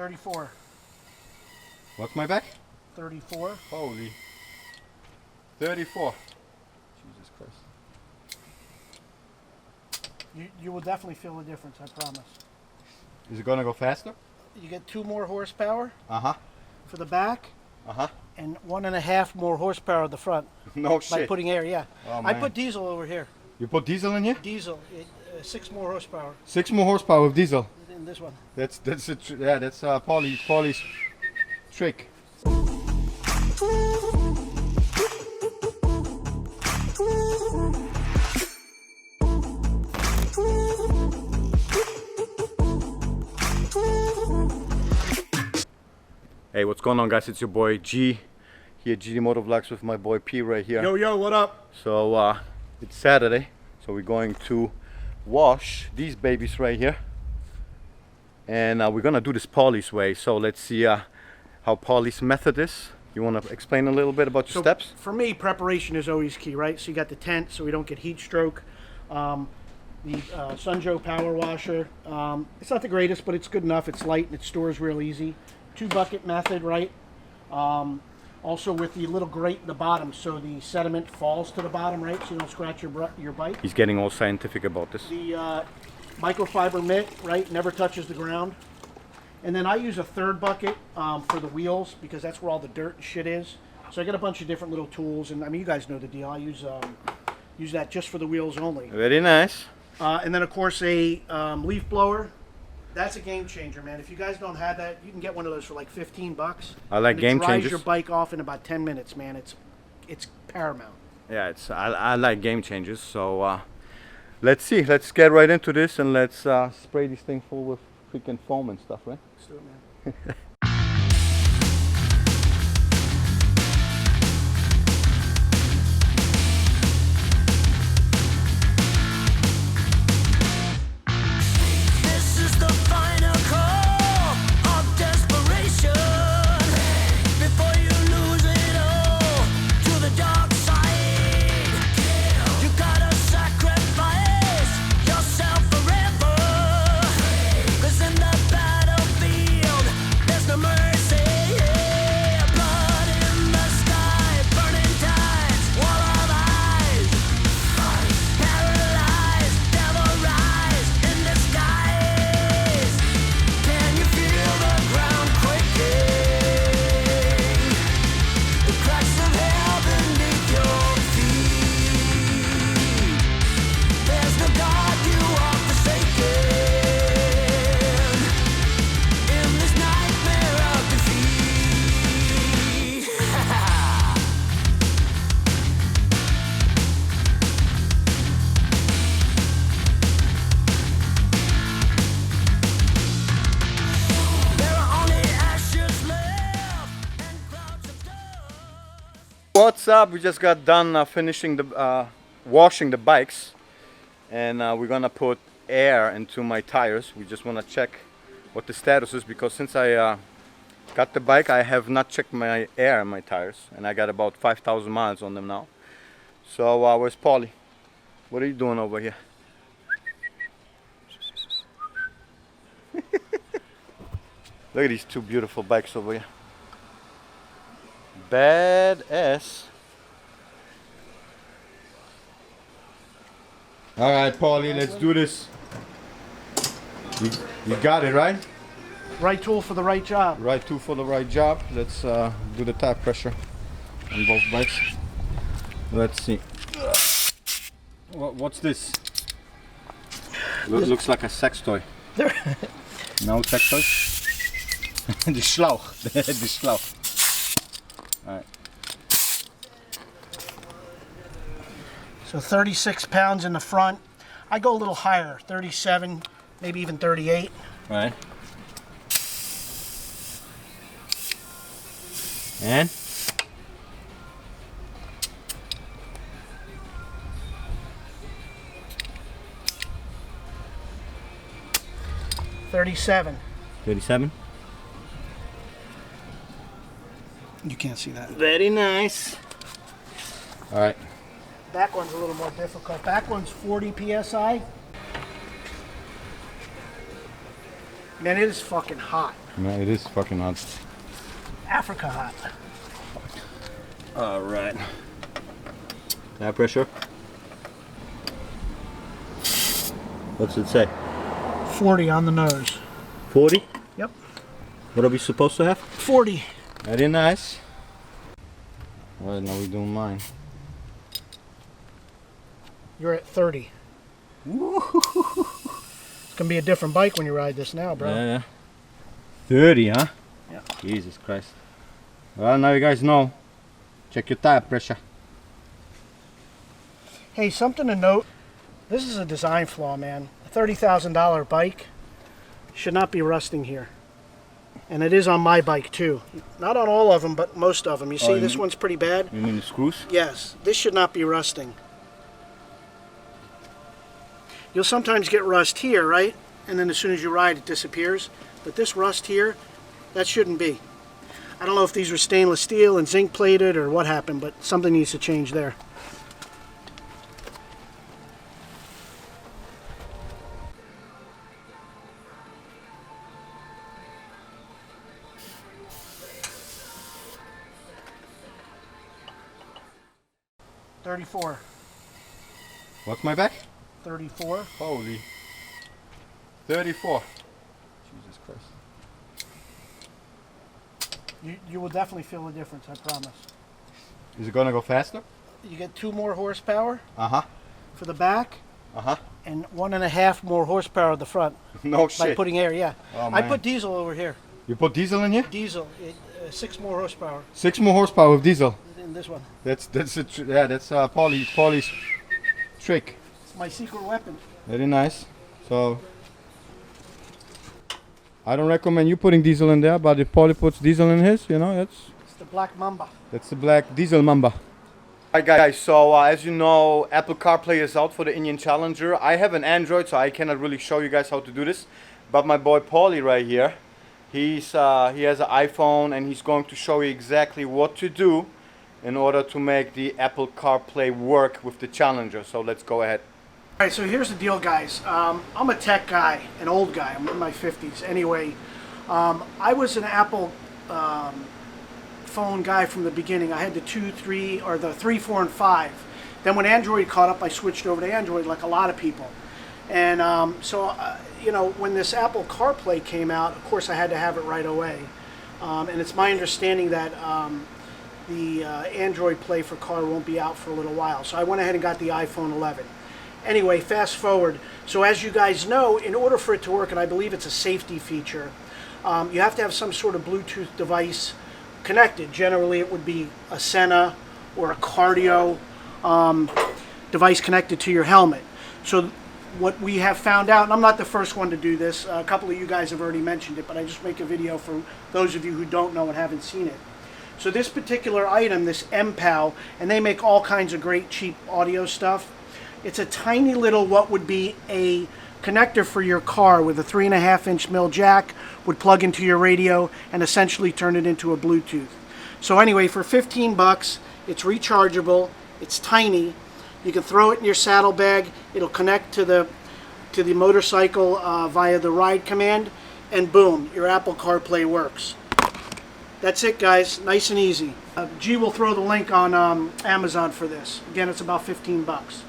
34. What's my back? 34. Holy. 34. Jesus Christ. You will definitely feel the difference, I promise. Is it gonna go faster? You get 2 more horsepower Uh-huh. for the back. Uh-huh. And 1.5 more horsepower at the front. No By shit. putting air, yeah. Oh, I man. put diesel over here. You put diesel in here? Diesel, 6 more horsepower 6 more horsepower with diesel. in this one. That's Paulie's trick. Hey, what's going on, guys? It's your boy G here, GD Motovlogs, with my boy P right here. Yo, what up? So it's Saturday, so we're going to wash these babies right here, and we're gonna do this Paulie's way. So let's see how Paulie's method is. You want to explain a little bit about your steps? For me, preparation is always key, right? So you got the tent, so we don't get heat stroke. The Sunjo power washer. It's not the greatest, but it's good enough. It's light and it stores real easy. 2 bucket method, right? Also with the little grate in the bottom, so the sediment falls to the bottom, right? So you don't scratch your bike. He's getting all scientific about this. The microfiber mitt, right? Never touches the ground. And then I use a 3rd bucket for the wheels, because that's where all the dirt and shit is. So I got a bunch of different little tools, and I mean, you guys know the deal. I use that just for the wheels only. Very nice. And then of course a leaf blower. That's a game changer, man. If you guys don't have that, you can get one of those for like 15 bucks. I like game changers. It dries changers. your bike off in about 10 minutes, man. It's paramount. Yeah, I like game changers. So let's see. Let's get right into this, and let's spray this thing full with freaking foam and stuff, right? Let's do it, man. What's up? We just got done finishing the washing the bikes, and we're gonna put air into my tires. We just want to check what the status is, because since I got the bike, I have not checked my air in my tires, and I got about 5,000 miles on them now. So where's Paulie? What are you doing over here? Look at these 2 beautiful bikes over here. Badass. All right, Paulie, let's do this. You got it, right? Right tool for the right job. Right tool for the right job. Let's do the tire pressure on both bikes. Let's see. What's this? Looks like a sex toy. No sex toy? The Schlauch. The Schlauch. Alright. So 36 pounds in the front. I go a little higher, 37, maybe even 38. Right. And? $37. 37. You can't see that. Very nice. All right. Back one's a little more difficult. Back one's 40 PSI. Man, it is fucking hot. Man, it is fucking hot. Africa hot. All right. Tire pressure. What's it say? 40 on the nose. 40? Yep. What are we supposed to have? 40. Very nice. All right, now we're doing mine. You're at 30. It's gonna be a different bike when you ride this now, bro. Yeah. 30, huh? Yeah. Jesus Christ. Well, now you guys know. Check your tire pressure. Hey, something to note. This is a design flaw, man. A $30,000 bike should not be rusting here. And it is on my bike too. Not on all of them, but most of them. You see, this one's pretty bad. You mean the screws? Yes, this should not be rusting. You'll sometimes get rust here, right? And then as soon as you ride, it disappears. But this rust here, that shouldn't be. I don't know if these were stainless steel and zinc plated or what happened, but something needs to change there. $34. What's my back? 34. Holy. 34. Jesus Christ. You will definitely feel the difference, I promise. Is it gonna go faster? You get 2 more horsepower Uh-huh. for the back Uh-huh. and 1.5 more horsepower at the front No by shit. putting air, yeah. Oh, I man. put diesel over here. You put diesel in here? Diesel, 6 more horsepower 6 more horsepower with diesel. in this one. That's Paulie's trick. It's my secret weapon. Very nice. So I don't recommend you putting diesel in there, but if Paulie puts diesel in his, you know, It's the Black Mamba. that's the black diesel mamba. Alright guys, so as you know, Apple CarPlay is out for the Indian Challenger. I have an Android, so I cannot really show you guys how to do this. But my boy Paulie right here, he has an iPhone and he's going to show you exactly what to do in order to make the Apple CarPlay work with the Challenger. So let's go ahead. All right, so here's the deal, guys. I'm a tech guy, an old guy. I'm in my 50s. Anyway, I was an Apple phone guy from the beginning. I had the 2, 3, or the 3, 4, and 5. Then when Android caught up, I switched over to Android like a lot of people. And you know, when this Apple CarPlay came out, of course I had to have it right away. And it's my understanding that the Android Play for car won't be out for a little while. So I went ahead and got the iPhone 11. Anyway, fast forward. So as you guys know, in order for it to work, and I believe it's a safety feature, you have to have some sort of Bluetooth device connected. Generally, it would be a Senna or a cardio device connected to your helmet. So what we have found out, and I'm not the first one to do this, a couple of you guys have already mentioned it, but I just make a video for those of you who don't know and haven't seen it. So this particular item, this MPAL, and they make all kinds of great cheap audio stuff. It's a tiny little, what would be a connector for your car with a 3.5-inch mil jack, would plug into your radio and essentially turn it into a Bluetooth. So anyway, for 15 bucks, it's rechargeable, it's tiny, you can throw it in your saddlebag, it'll connect to the motorcycle via the ride command, and boom, your Apple CarPlay works. That's it, guys, nice and easy. G will throw the link on Amazon for this. Again, it's about 15 bucks.